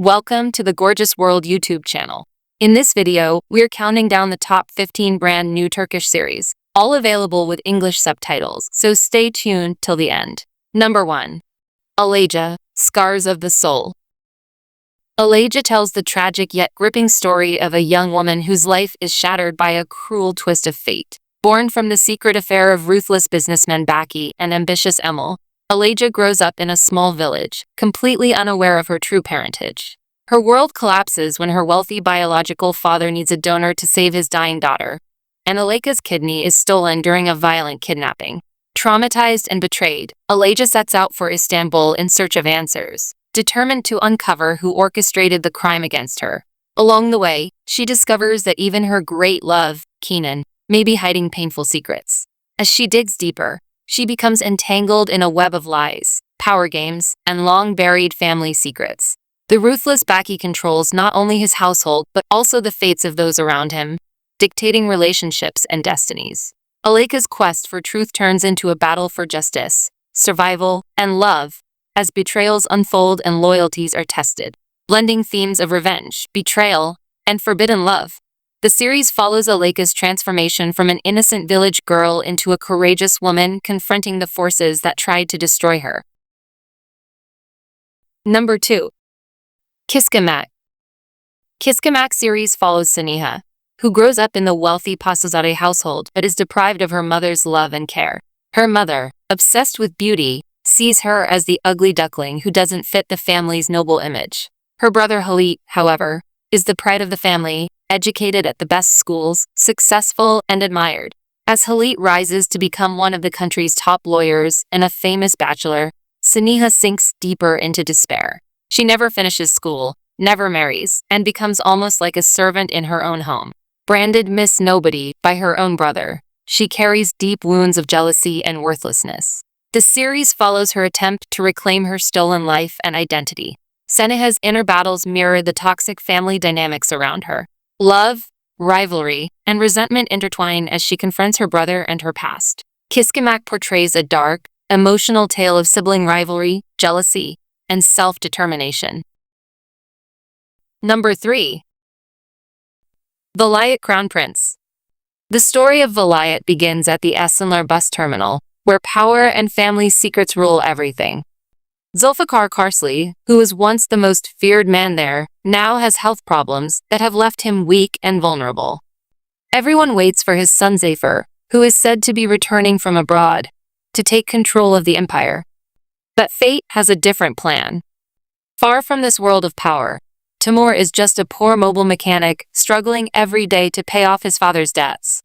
Welcome to the Gorgeous World YouTube channel. In this video, we're counting down the top 15 brand new Turkish series, all available with English subtitles, so stay tuned till the end. Number 1. Alia, Scars of the Soul. Alia tells the tragic yet gripping story of a young woman whose life is shattered by a cruel twist of fate. Born from the secret affair of ruthless businessman Baki and ambitious Emil, Alia grows up in a small village, completely unaware of her true parentage. Her world collapses when her wealthy biological father needs a donor to save his dying daughter, and Alia's kidney is stolen during a violent kidnapping. Traumatized and betrayed, Alia sets out for Istanbul in search of answers, determined to uncover who orchestrated the crime against her. Along the way, she discovers that even her great love, Caden, may be hiding painful secrets. As she digs deeper, she becomes entangled in a web of lies, power games, and long-buried family secrets. The ruthless Baki controls not only his household but also the fates of those around him, dictating relationships and destinies. Alia's quest for truth turns into a battle for justice, survival, and love, as betrayals unfold and loyalties are tested, blending themes of revenge, betrayal, and forbidden love. The series follows Alia's transformation from an innocent village girl into a courageous woman confronting the forces that tried to destroy her. Number 2. Kiskamak. Kiskamak series follows Saniha, who grows up in the wealthy Pasazade household but is deprived of her mother's love and care. Her mother, obsessed with beauty, sees her as the ugly duckling who doesn't fit the family's noble image. Her brother Halif, however, is the pride of the family, educated at the best schools, successful and admired. As Halif rises to become one of the country's top lawyers and a famous bachelor, Saniha sinks deeper into despair. She never finishes school, never marries, and becomes almost like a servant in her own home. Branded Miss Nobody by her own brother, she carries deep wounds of jealousy and worthlessness. The series follows her attempt to reclaim her stolen life and identity. Saniha's inner battles mirror the toxic family dynamics around her. Love, rivalry, and resentment intertwine as she confronts her brother and her past. Kiskamak portrays a dark, emotional tale of sibling rivalry, jealousy, and self-determination. Number 3. Valiant Crown Prince. The story of Valiant begins at the Sahipsler bus terminal, where power and family secrets rule everything. Zulfikar Karsli, who was once the most feared man there, now has health problems that have left him weak and vulnerable. Everyone waits for his son Zafer, who is said to be returning from abroad, to take control of the empire. But fate has a different plan. Far from this world of power, Timur is just a poor mobile mechanic struggling every day to pay off his father's debts.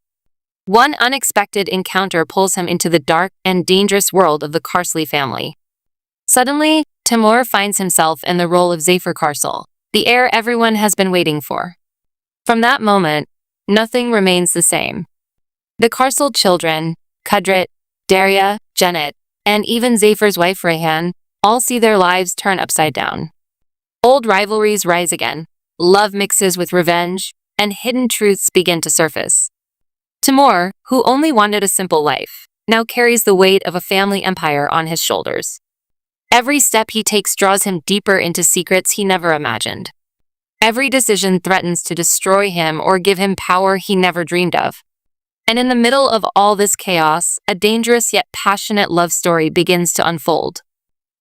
One unexpected encounter pulls him into the dark and dangerous world of the Karsli family. Suddenly, Timur finds himself in the role of Zafer Karsel, the heir everyone has been waiting for. From that moment, nothing remains the same. The Karsel children, Kudret, Derya, Janet, and even Zafer's wife Rayhan, all see their lives turn upside down. Old rivalries rise again, love mixes with revenge, and hidden truths begin to surface. Timur, who only wanted a simple life, now carries the weight of a family empire on his shoulders. Every step he takes draws him deeper into secrets he never imagined. Every decision threatens to destroy him or give him power he never dreamed of. And in the middle of all this chaos, a dangerous yet passionate love story begins to unfold.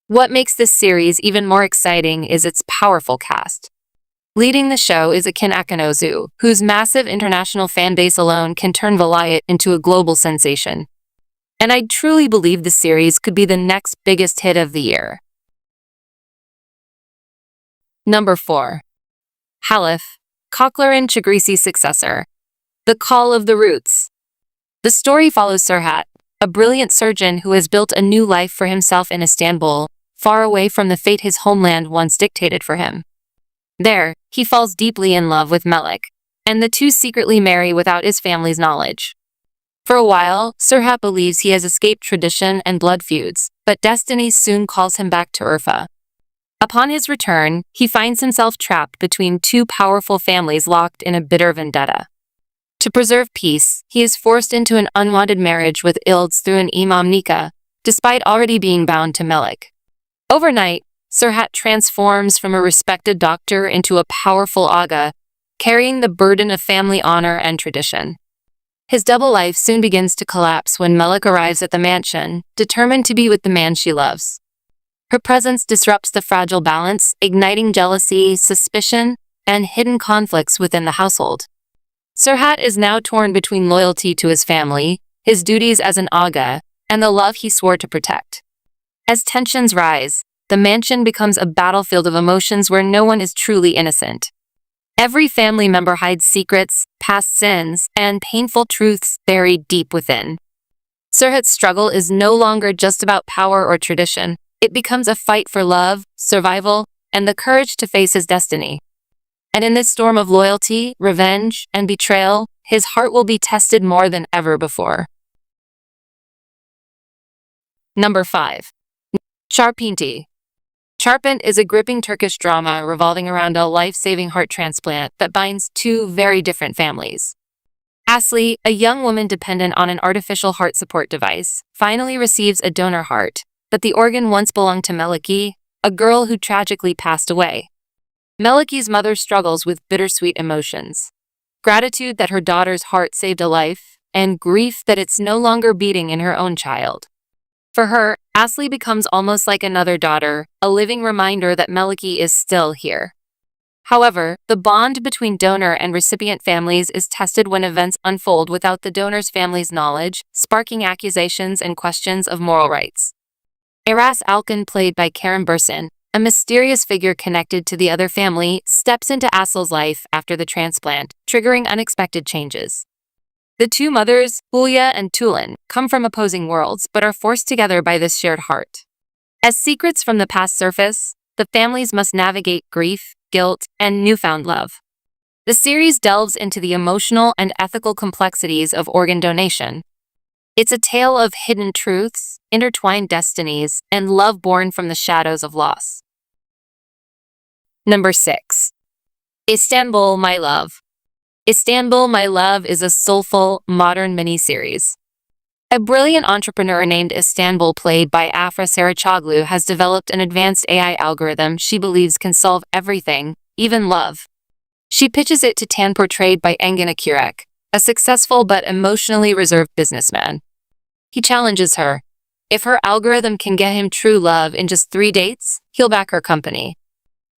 What makes this series even more exciting is its powerful cast. Leading the show is Akin Akinozu, whose massive international fan base alone can turn Valiant into a global sensation. And I truly believe the series could be the next biggest hit of the year. Number 4. Halif, Cochler and Chigrisi Successor. The Call of the Roots. The story follows Serhat, a brilliant surgeon who has built a new life for himself in Istanbul, far away from the fate his homeland once dictated for him. There, he falls deeply in love with Melik, and the two secretly marry without his family's knowledge. For a while, Serhat believes he has escaped tradition and blood feuds, but destiny soon calls him back to Urfa. Upon his return, he finds himself trapped between two powerful families locked in a bitter vendetta. To preserve peace, he is forced into an unwanted marriage with Ilds through an imam nikah, despite already being bound to Melik. Overnight, Serhat transforms from a respected doctor into a powerful aga, carrying the burden of family honor and tradition. His double life soon begins to collapse when Melek arrives at the mansion, determined to be with the man she loves. Her presence disrupts the fragile balance, igniting jealousy, suspicion, and hidden conflicts within the household. Serhat is now torn between loyalty to his family, his duties as an aga, and the love he swore to protect. As tensions rise, the mansion becomes a battlefield of emotions where no one is truly innocent. Every family member hides secrets, past sins, and painful truths buried deep within. Serhat's struggle is no longer just about power or tradition. It becomes a fight for love, survival, and the courage to face his destiny. And in this storm of loyalty, revenge, and betrayal, his heart will be tested more than ever before. Number 5. Charpinti. Charpinti is a gripping Turkish drama revolving around a life-saving heart transplant that binds two very different families. Asli, a young woman dependent on an artificial heart support device, finally receives a donor heart, but the organ once belonged to Meleki, a girl who tragically passed away. Meleki's mother struggles with bittersweet emotions: gratitude that her daughter's heart saved a life, and grief that it's no longer beating in her own child. For her, Asli becomes almost like another daughter, a living reminder that Meleki is still here. However, the bond between donor and recipient families is tested when events unfold without the donor's family's knowledge, sparking accusations and questions of moral rights. Aras Alkan, played by Kerem Bürsin, a mysterious figure connected to the other family, steps into Asl's life after the transplant, triggering unexpected changes. The two mothers, Hulya and Tulan, come from opposing worlds but are forced together by this shared heart. As secrets from the past surface, the families must navigate grief, guilt, and newfound love. The series delves into the emotional and ethical complexities of organ donation. It's a tale of hidden truths, intertwined destinies, and love born from the shadows of loss. Number 6. Istanbul, My Love. Istanbul, My Love is a soulful, modern miniseries. A brilliant entrepreneur named Istanbul, played by Afra Sarıçoğlu, has developed an advanced AI algorithm she believes can solve everything, even love. She pitches it to Tan, portrayed by Engin Akyurek, a successful but emotionally reserved businessman. He challenges her. If her algorithm can get him true love in just 3 dates, he'll back her company.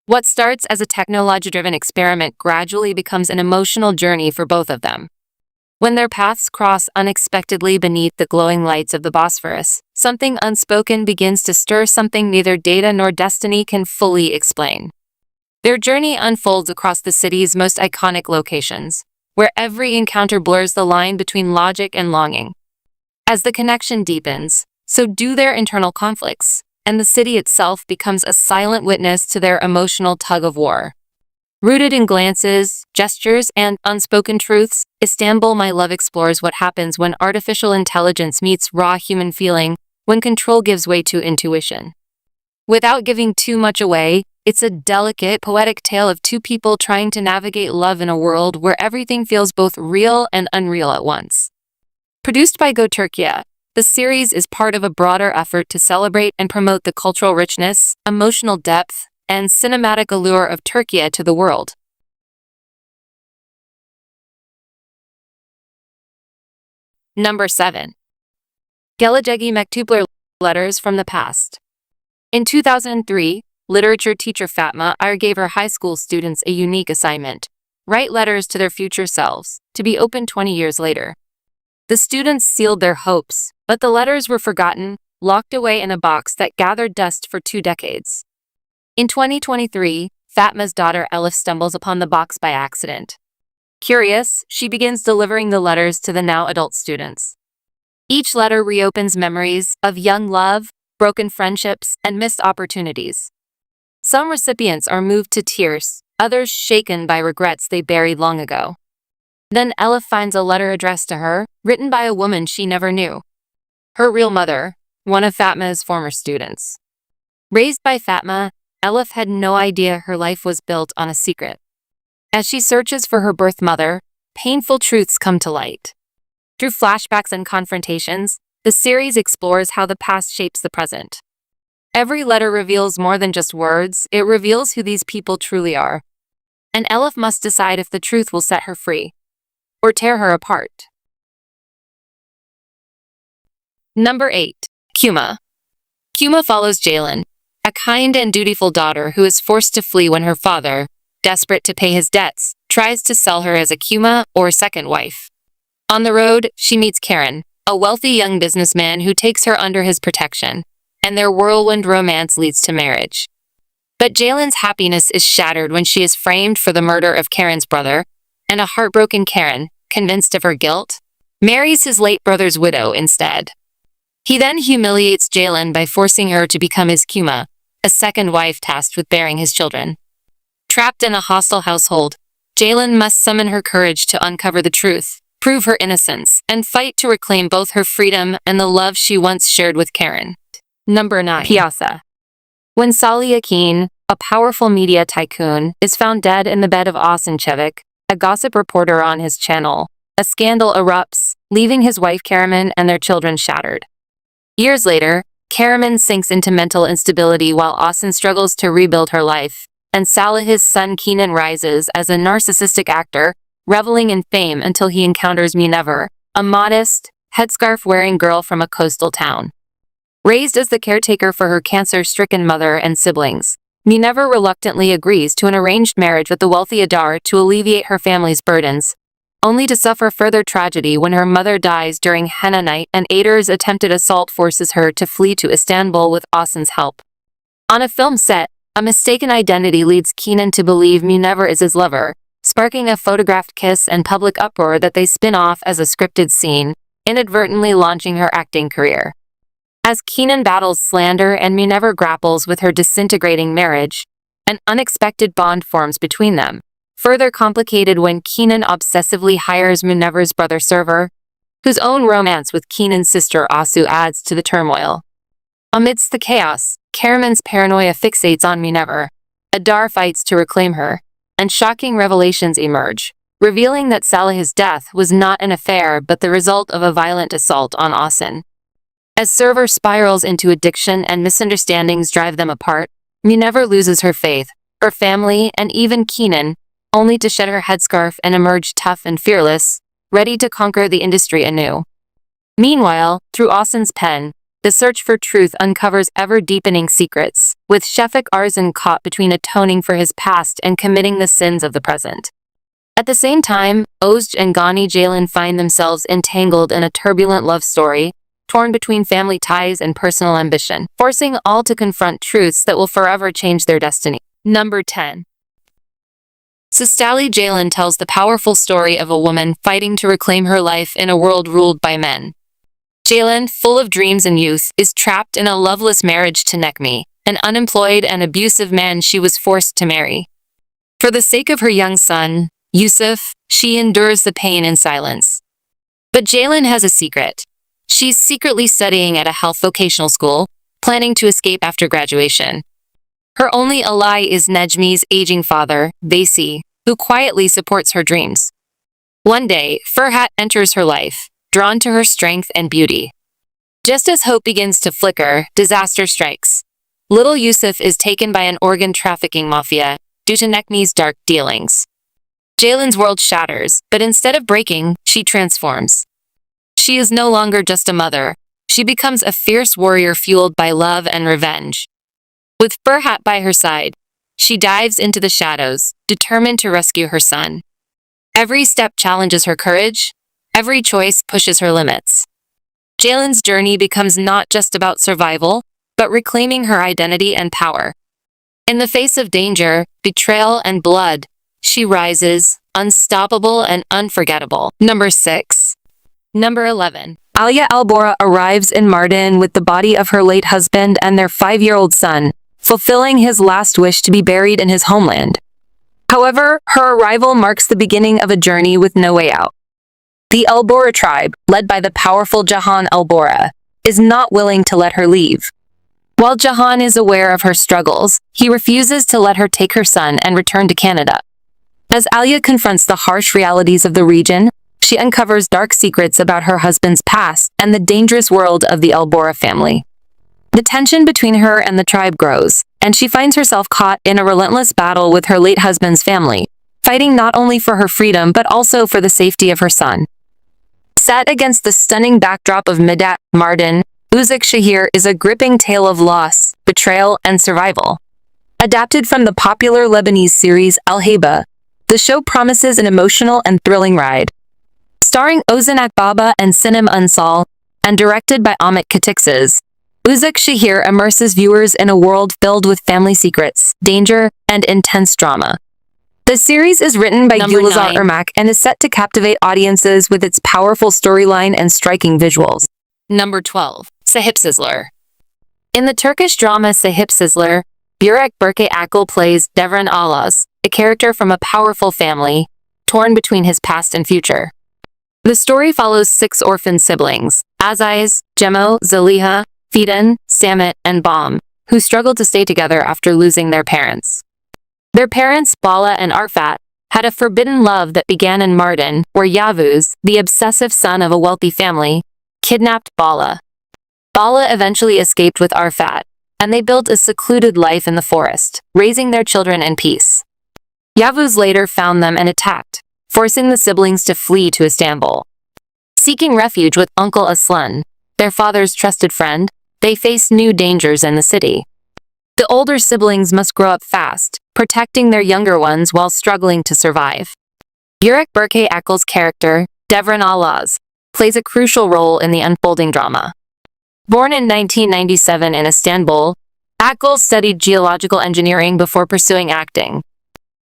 What starts as a technology-driven experiment gradually becomes an emotional journey for both of them. When their paths cross unexpectedly beneath the glowing lights of the Bosphorus, something unspoken begins to stir, something neither data nor destiny can fully explain. Their journey unfolds across the city's most iconic locations, where every encounter blurs the line between logic and longing. As the connection deepens, so do their internal conflicts, and the city itself becomes a silent witness to their emotional tug-of-war. Rooted in glances, gestures, and unspoken truths, Istanbul, My Love explores what happens when artificial intelligence meets raw human feeling, when control gives way to intuition. Without giving too much away, it's a delicate, poetic tale of two people trying to navigate love in a world where everything feels both real and unreal at once. Produced by Go Turkey, the series is part of a broader effort to celebrate and promote the cultural richness, emotional depth, and cinematic allure of Turkey to the world. Number 7. Gelecek Mektuplar, Letters from the Past. In 2003, literature teacher Fatma Ayar gave her high school students a unique assignment: write letters to their future selves, to be opened 20 years later. The students sealed their hopes, but the letters were forgotten, locked away in a box that gathered dust for 2 decades. In 2023, Fatma's daughter Elif stumbles upon the box by accident. Curious, she begins delivering the letters to the now adult students. Each letter reopens memories of young love, broken friendships, and missed opportunities. Some recipients are moved to tears, others shaken by regrets they buried long ago. Then Elif finds a letter addressed to her, written by a woman she never knew. Her real mother, one of Fatma's former students. Raised by Fatma, Elif had no idea her life was built on a secret. As she searches for her birth mother, painful truths come to light. Through flashbacks and confrontations, the series explores how the past shapes the present. Every letter reveals more than just words, it reveals who these people truly are. And Elif must decide if the truth will set her free, or tear her apart. Number 8. Cuma. Cuma follows Jalen, a kind and dutiful daughter who is forced to flee when her father, desperate to pay his debts, tries to sell her as a Cuma or second wife. On the road, she meets Caden, a wealthy young businessman who takes her under his protection, and their whirlwind romance leads to marriage. But Jalen's happiness is shattered when she is framed for the murder of Caden's brother, and a heartbroken Caden, convinced of her guilt, marries his late brother's widow instead. He then humiliates Jalen by forcing her to become his Cuma, a second wife tasked with bearing his children. Trapped in a hostile household, Jalen must summon her courage to uncover the truth, prove her innocence, and fight to reclaim both her freedom and the love she once shared with Caden. Number 9. Hiasa. When Salih Akin, a powerful media tycoon, is found dead in the bed of Osinchevik, a gossip reporter on his channel, a scandal erupts, leaving his wife Karaman and their children shattered. Years later, Karaman sinks into mental instability while Osin struggles to rebuild her life, and Salih's son Kenan rises as a narcissistic actor, reveling in fame until he encounters Munever, a modest, headscarf-wearing girl from a coastal town. Raised as the caretaker for her cancer-stricken mother and siblings, Munever reluctantly agrees to an arranged marriage with the wealthy Adar to alleviate her family's burdens, only to suffer further tragedy when her mother dies during henna night and Adar's attempted assault forces her to flee to Istanbul with Osin's help. On a film set, a mistaken identity leads Kenan to believe Munever is his lover, sparking a photographed kiss and public uproar that they spin off as a scripted scene, inadvertently launching her acting career. As Kenan battles slander and Munever grapples with her disintegrating marriage, an unexpected bond forms between them, further complicated when Kenan obsessively hires Munever's brother Server, whose own romance with Kenan's sister Asu adds to the turmoil. Amidst the chaos, Karaman's paranoia fixates on Munever, Adar fights to reclaim her, and shocking revelations emerge, revealing that Salih's death was not an affair but the result of a violent assault on Osin. As Server spirals into addiction and misunderstandings drive them apart, Munever loses her faith, her family, and even Kenan, only to shed her headscarf and emerge tough and fearless, ready to conquer the industry anew. Meanwhile, through Osin's pen, the search for truth uncovers ever-deepening secrets, with Shefik Arzan caught between atoning for his past and committing the sins of the present. At the same time, Ozj and Ghani Jalen find themselves entangled in a turbulent love story, torn between family ties and personal ambition, forcing all to confront truths that will forever change their destiny. Number 10. Sistali Jalen tells the powerful story of a woman fighting to reclaim her life in a world ruled by men. Jalen, full of dreams and youth, is trapped in a loveless marriage to Nekmi, an unemployed and abusive man she was forced to marry. For the sake of her young son, Yusuf, she endures the pain in silence. But Jalen has a secret. She's secretly studying at a health vocational school, planning to escape after graduation. Her only ally is Nejmi's aging father, Vesi, who quietly supports her dreams. One day, Furhat enters her life, drawn to her strength and beauty. Just as hope begins to flicker, disaster strikes. Little Yusuf is taken by an organ trafficking mafia due to Nekmi's dark dealings. Jalen's world shatters, but instead of breaking, she transforms. She is no longer just a mother. She becomes a fierce warrior fueled by love and revenge. With Furhat by her side, she dives into the shadows, determined to rescue her son. Every step challenges her courage. Every choice pushes her limits. Jalen's journey becomes not just about survival, but reclaiming her identity and power. In the face of danger, betrayal, and blood, she rises, unstoppable and unforgettable. Number 6. Number 11. Alia Elbora arrives in Mardin with the body of her late husband and their 5-year-old son, fulfilling his last wish to be buried in his homeland. However, her arrival marks the beginning of a journey with no way out. The Elbora tribe, led by the powerful Jahan Elbora, is not willing to let her leave. While Jahan is aware of her struggles, he refuses to let her take her son and return to Canada. As Alia confronts the harsh realities of the region, she uncovers dark secrets about her husband's past and the dangerous world of the Elbora family. The tension between her and the tribe grows, and she finds herself caught in a relentless battle with her late husband's family, fighting not only for her freedom but also for the safety of her son. Set against the stunning backdrop of Midat, Mardin, Uzak Shahir is a gripping tale of loss, betrayal, and survival. Adapted from the popular Lebanese series Al Heba, the show promises an emotional and thrilling ride. Starring Sen Ablama and Sinem Unsal, and directed by Ahmet Katixes, Uzak Shahir immerses viewers in a world filled with family secrets, danger, and intense drama. The series is written by Gülizar Irmak and is set to captivate audiences with its powerful storyline and striking visuals. Number 12. Sahipsler. In the Turkish drama Sahipsler, Burak Berke Akil plays Devran Alaz, a character from a powerful family, torn between his past and future. The story follows 6 orphan siblings, Aziz, Cemo, Zaliha, Fidan, Samet, and Bam, who struggled to stay together after losing their parents. Their parents, Bala and Arfat, had a forbidden love that began in Mardin, where Yavuz, the obsessive son of a wealthy family, kidnapped Bala. Bala eventually escaped with Arfat, and they built a secluded life in the forest, raising their children in peace. Yavuz later found them and attacked, forcing the siblings to flee to Istanbul. Seeking refuge with Uncle Aslan, their father's trusted friend, they face new dangers in the city. The older siblings must grow up fast, protecting their younger ones while struggling to survive. Burak Berke Akil's character, Devran Alaz, plays a crucial role in the unfolding drama. Born in 1997 in Istanbul, Akil studied geological engineering before pursuing acting.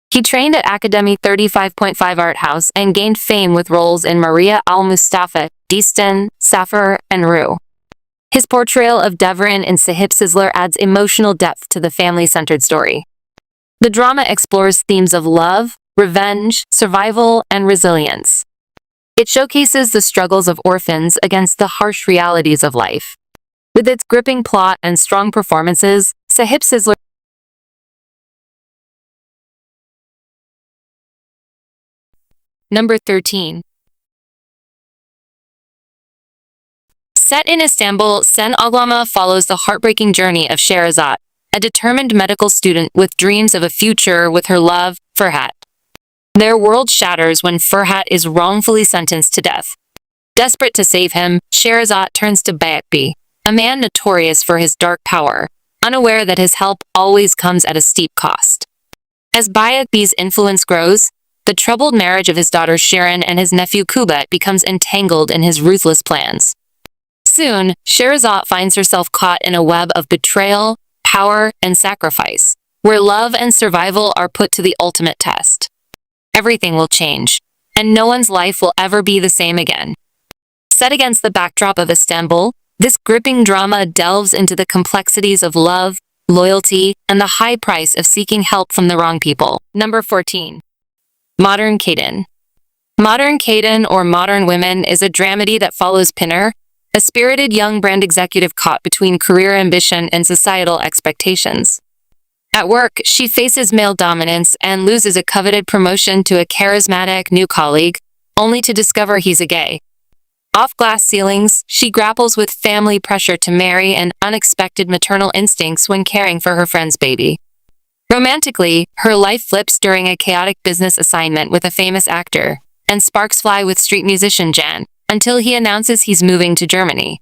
He trained at Academy 35.5 Art House and gained fame with roles in Maria Al-Mustafa, Destan, Safar, and Ru. His portrayal of Devran in Sahipsler adds emotional depth to the family-centered story. The drama explores themes of love, revenge, survival, and resilience. It showcases the struggles of orphans against the harsh realities of life. With its gripping plot and strong performances, Sahipsler. Number 13. Set in Istanbul, Sen Ablama follows the heartbreaking journey of Sherazat, a determined medical student with dreams of a future with her love, Ferhat. Their world shatters when Ferhat is wrongfully sentenced to death. Desperate to save him, Sherazat turns to Bayakbi, a man notorious for his dark power, unaware that his help always comes at a steep cost. As Bayakbi's influence grows, the troubled marriage of his daughter Shirin and his nephew Kubat becomes entangled in his ruthless plans. Soon, Sherazat finds herself caught in a web of betrayal, power, and sacrifice, where love and survival are put to the ultimate test. Everything will change, and no one's life will ever be the same again. Set against the backdrop of Istanbul, this gripping drama delves into the complexities of love, loyalty, and the high price of seeking help from the wrong people. Number 14. Modern Caden. Modern Caden, or Modern Women, is a dramedy that follows Pinner, a spirited young brand executive caught between career ambition and societal expectations. At work, she faces male dominance and loses a coveted promotion to a charismatic new colleague, only to discover he's a gay. Off glass ceilings, she grapples with family pressure to marry and unexpected maternal instincts when caring for her friend's baby. Romantically, her life flips during a chaotic business assignment with a famous actor, and sparks fly with street musician Jan, until he announces he's moving to Germany.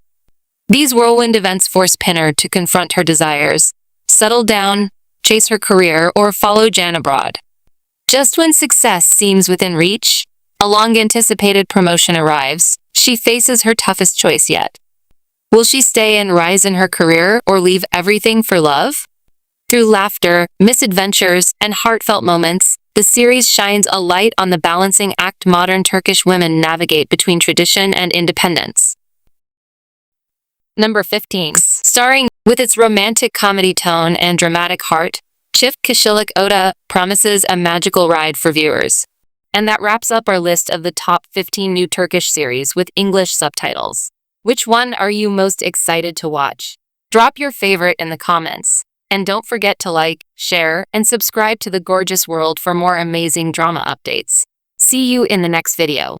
These whirlwind events force Pinner to confront her desires, settle down, chase her career, or follow Jan abroad. Just when success seems within reach, a long-anticipated promotion arrives. She faces her toughest choice yet. Will she stay and rise in her career or leave everything for love? Through laughter, misadventures, and heartfelt moments, the series shines a light on the balancing act modern Turkish women navigate between tradition and independence. Number 15. Starring, with its romantic comedy tone and dramatic heart, Kishilic Oda promises a magical ride for viewers. And that wraps up our list of the top 15 new Turkish series with English subtitles. Which one are you most excited to watch? Drop your favorite in the comments. And don't forget to like, share, and subscribe to The Gorgeous World for more amazing drama updates. See you in the next video.